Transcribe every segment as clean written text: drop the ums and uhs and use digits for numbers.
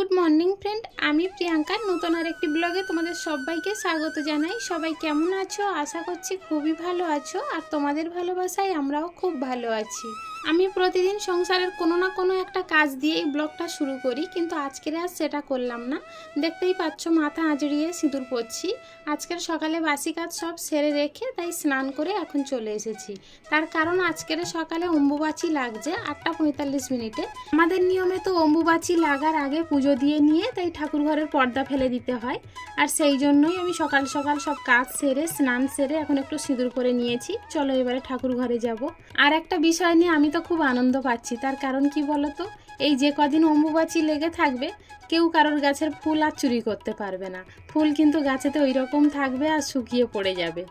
Good morning friend आमी प्रियंका नतून आरेकटी ब्लगे तुम्हादेर सबाइके स्वागत जानाई। सबाई केमन आछो? आशा करछि खूबই ভালো আছো আর তোমাদের ভালোবাসায় আমরাও খুব ভালো আছি। আমি প্রতিদিন সংসারের কোনো না কোনো একটা কাজ দিয়েই ব্লগটা শুরু করি, কিন্তু আজকের আর সেটা করলাম না। দেখতেই পাচ্ছ মাথা আঁচড়িয়ে সিঁদুর পরছি। আজকের সকালে বাসি কাজ সব সেরে রেখে তাই স্নান করে এখন চলে এসেছি। তার কারণ আজকের সকালে অম্বুবাচী লাগছে 8টা 45 মিনিটে। আমাদের নিয়মে তো অম্বুবাচী লাগার আগে পুজো দিয়ে নিয়ে তাই ঠাকুর ঘরের পর্দা ফেলে দিতে হয়, আর সেই জন্যই আমি সকাল সকাল সব কাজ সেরে স্নান সেরে এখন একটু সিঁদুর করে নিয়েছি। চলো এবারে ঠাকুর ঘরে যাব। আর একটা বিষয় নিয়ে আমি তো খুব আনন্দ পাচ্ছি। তার কারণ কি বলো তো, এই যে কদিন অম্বুবাচী লেগে থাকবে কেউ কারোর গাছের ফুল আর চুরি করতে পারবে না। ফুল কিন্তু গাছেতে ওই রকম থাকবে আর শুকিয়ে পড়ে যাবে।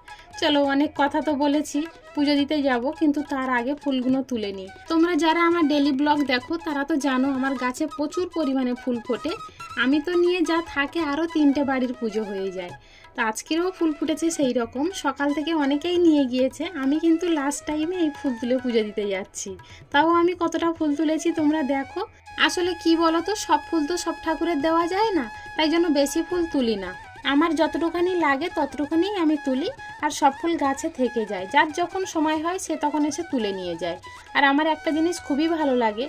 চলো অনেক কথা তো বলেছি, পুজো দিতে যাব, কিন্তু তার আগে ফুলগুলো তুলে নিই। তোমরা যারা আমার ডেলি ব্লগ দেখো তারা তো জানো আমার গাছে প্রচুর পরিমাণে ফুল ফোটে। আমি তো নিয়ে যা থাকে আরও 3টে বাড়ির পুজো হয়ে যায়। তো আজকেরও ফুল ফুটেছে সেই রকম, সকাল থেকে অনেকেই নিয়ে গিয়েছে। আমি কিন্তু লাস্ট টাইমে এই ফুল তুলে পুজো দিতে যাচ্ছি। তাও আমি কতটা ফুল তুলেছি তোমরা দেখো। আসলে কি বলো তো, সব ফুল তো সব ঠাকুরের দেওয়া যায় না, তাই জন্য বেশি ফুল তুলি না। আমার যতটুখানি লাগে ততটুখানি আমি তুলি, আর সব ফুল গাছে থেকে যায়। যার যখন সময় হয় সে তখন এসে তুলে নিয়ে যায়। আর আমার একটা জিনিস খুবই ভালো লাগে,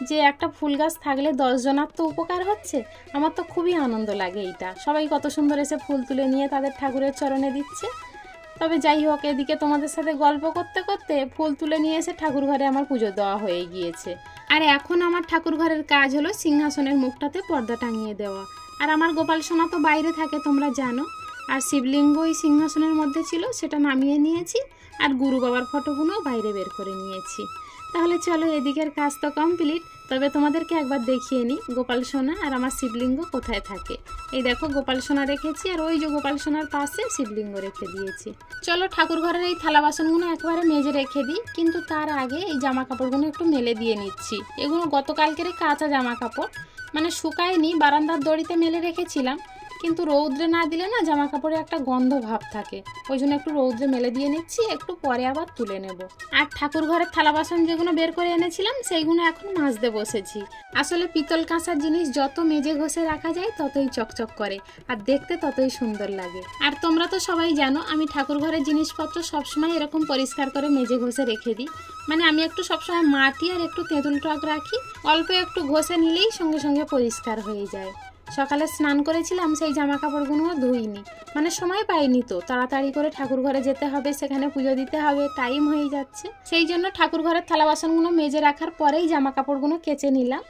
যে একটা ফুল গাছ থাকলে 10 জনার তো উপকার হচ্ছে। আমার তো খুবই আনন্দ লাগে এইটা। সবাই কত সুন্দর এসে ফুল তুলে নিয়ে তাদের ঠাকুরের চরণে দিচ্ছে। তবে যাই হোক, এদিকে তোমাদের সাথে গল্প করতে করতে ফুল তুলে নিয়ে এসে ঠাকুর ঘরে আমার পুজো দেওয়া হয়ে গিয়েছে। আর এখন আমার ঠাকুর ঘরের কাজ হলো সিংহাসনের মুখটাতে পর্দা টাঙিয়ে দেওয়া। আর আমার গোপাল সোনা তো বাইরে থাকে তোমরা জানো, আর শিবলিঙ্গ ওই সিংহাসনের মধ্যে ছিল, সেটা নামিয়ে নিয়েছি। আর গুরু বাবার ফটোগুলো বাইরে বের করে নিয়েছি। তাহলে চলো এদিকের কাজ তো কমপ্লিট। তবে তোমাদেরকে একবার দেখিয়ে নিই গোপাল সোনা আর আমার শিবলিঙ্গ কোথায় থাকে। এই দেখো গোপাল সোনা রেখেছি, আর ওই যে গোপাল সোনার পাশে শিবলিঙ্গ রেখে দিয়েছি। চলো ঠাকুর ঘরের এই থালা বাসনগুলো একবারে মেজে রেখে দিই, কিন্তু তার আগে এই জামা কাপড়গুলো একটু মেলে দিয়ে নিচ্ছি। এগুলো গতকালকের কাঁচা জামা কাপড়, মানে শুকায়নি, বারান্দার দড়িতে মেলে রেখেছিলাম। কিন্তু রৌদ্রে না দিলে না জামা কাপড়ে একটা গন্ধ ভাব থাকে, ওই জন্য একটু রৌদ্রে মেলে দিয়ে নিচ্ছি, একটু পরে আবার তুলে নেব। আর ঠাকুর ঘরের থালা বাসন যেগুলো বের করে এনেছিলাম সেইগুলো এখন মাজতে বসেছি। আসলে পিতল কাঁসার জিনিস যত মেজে ঘষে রাখা যায় ততই চকচক করে, আর দেখতে ততই সুন্দর লাগে। আর তোমরা তো সবাই জানো আমি ঠাকুর ঘরের জিনিসপত্র সবসময় এরকম পরিষ্কার করে মেজে ঘষে রেখে দিই। মানে আমি একটু সবসময় মাটি আর একটু তেঁতুল টক রাখি, অল্প একটু ঘষে নিলেই সঙ্গে সঙ্গে পরিষ্কার হয়ে যায়। সকালে স্নান করেছিলাম, সেই জামা কাপড়গুলো ধুইনি, মানে সময় পাইনি। তো তাড়াতাড়ি করে ঠাকুর ঘরে যেতে হবে, সেখানে পুজো দিতে হবে, টাইম হয়ে যাচ্ছে। সেই জন্য ঠাকুর ঘরের থালা বাসনগুলো মেজে রাখার পরেই জামা কাপড়গুলো কেচে নিলাম।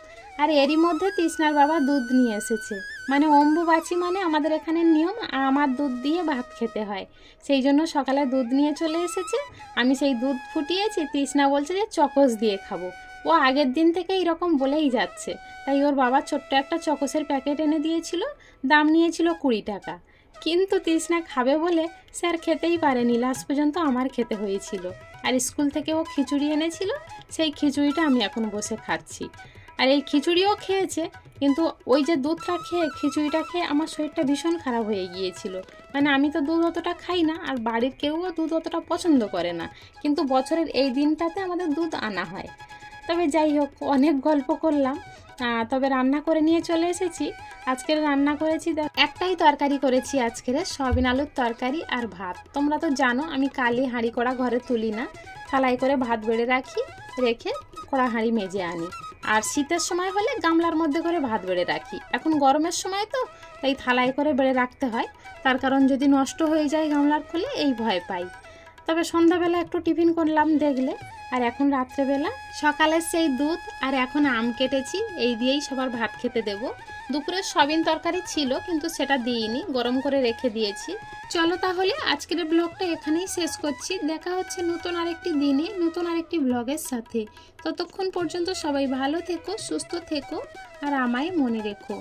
আর এরই মধ্যে তৃষ্ণার বাবা দুধ নিয়ে এসেছে। মানে অম্বুবাচী মানে আমাদের এখানে নিয়ম আমার দুধ দিয়ে ভাত খেতে হয়, সেই জন্য সকালে দুধ নিয়ে চলে এসেছে। আমি সেই দুধ ফুটিয়েছি, তৃষ্ণা বলছে যে চকোস দিয়ে খাবো। ও আগের দিন থেকে এরকম বলেই যাচ্ছে, তাই ওর বাবা ছোট্ট একটা চকোসের প্যাকেট এনে দিয়েছিল, দাম নিয়েছিল 20 টাকা। কিন্তু তৃষ্ণা খাবে বলে সে আর খেতেই পারেনি, লাস্ট পর্যন্ত আমার খেতে হয়েছিল। আর স্কুল থেকে ও খিচুড়ি এনেছিল, সেই খিচুড়িটা আমি এখন বসে খাচ্ছি। আর এই খিচুড়িও খেয়েছে, কিন্তু ওই যে দুধটা খেয়ে খিচুড়িটা খেয়ে আমার শরীরটা ভীষণ খারাপ হয়ে গিয়েছিল। মানে আমি তো দুধ অতটা খাই না, আর বাড়ির কেউও দুধ অতটা পছন্দ করে না, কিন্তু বছরের এই দিনটাতে আমাদের দুধ আনা হয়। তবে যাই হোক, অনেক গল্প করলাম। তবে রান্না করে নিয়ে চলে এসেছি। আজকের রান্না করেছি, একটাই তরকারি করেছি আজকের, সয়াবিন আলুর তরকারি আর ভাত। তোমরা তো জানো আমি কালি হাঁড়ি কড়া ঘরে তুলি না, থালায় করে ভাত বেড়ে রাখি, রেখে কড়া হাঁড়ি মেজে আনি। আর শীতের সময় হলে গামলার মধ্যে করে ভাত বেড়ে রাখি। এখন গরমের সময় তো তাই থালায় করে বেড়ে রাখতে হয়, তার কারণ যদি নষ্ট হয়ে যায় গামলার খুলে এই ভয় পাই। তবে সন্ধ্যাবেলা একটু টিফিন করলাম দেখলে, আর এখন রাত্রেবেলা সকালের সেই দুধ আর এখন আম কেটেছি, এই দিয়েই সবার ভাত খেতে দেব। দুপুরের সয়াবিন তরকারি ছিল কিন্তু সেটা দিইনি, গরম করে রেখে দিয়েছি। চলো তাহলে আজকের ব্লগটা এখানেই শেষ করছি। দেখা হচ্ছে নতুন আরেকটি দিনে নতুন আরেকটি ব্লগের সাথে। ততক্ষণ পর্যন্ত সবাই ভালো থেকো, সুস্থ থেকো, আর আমায় মনে রেখো।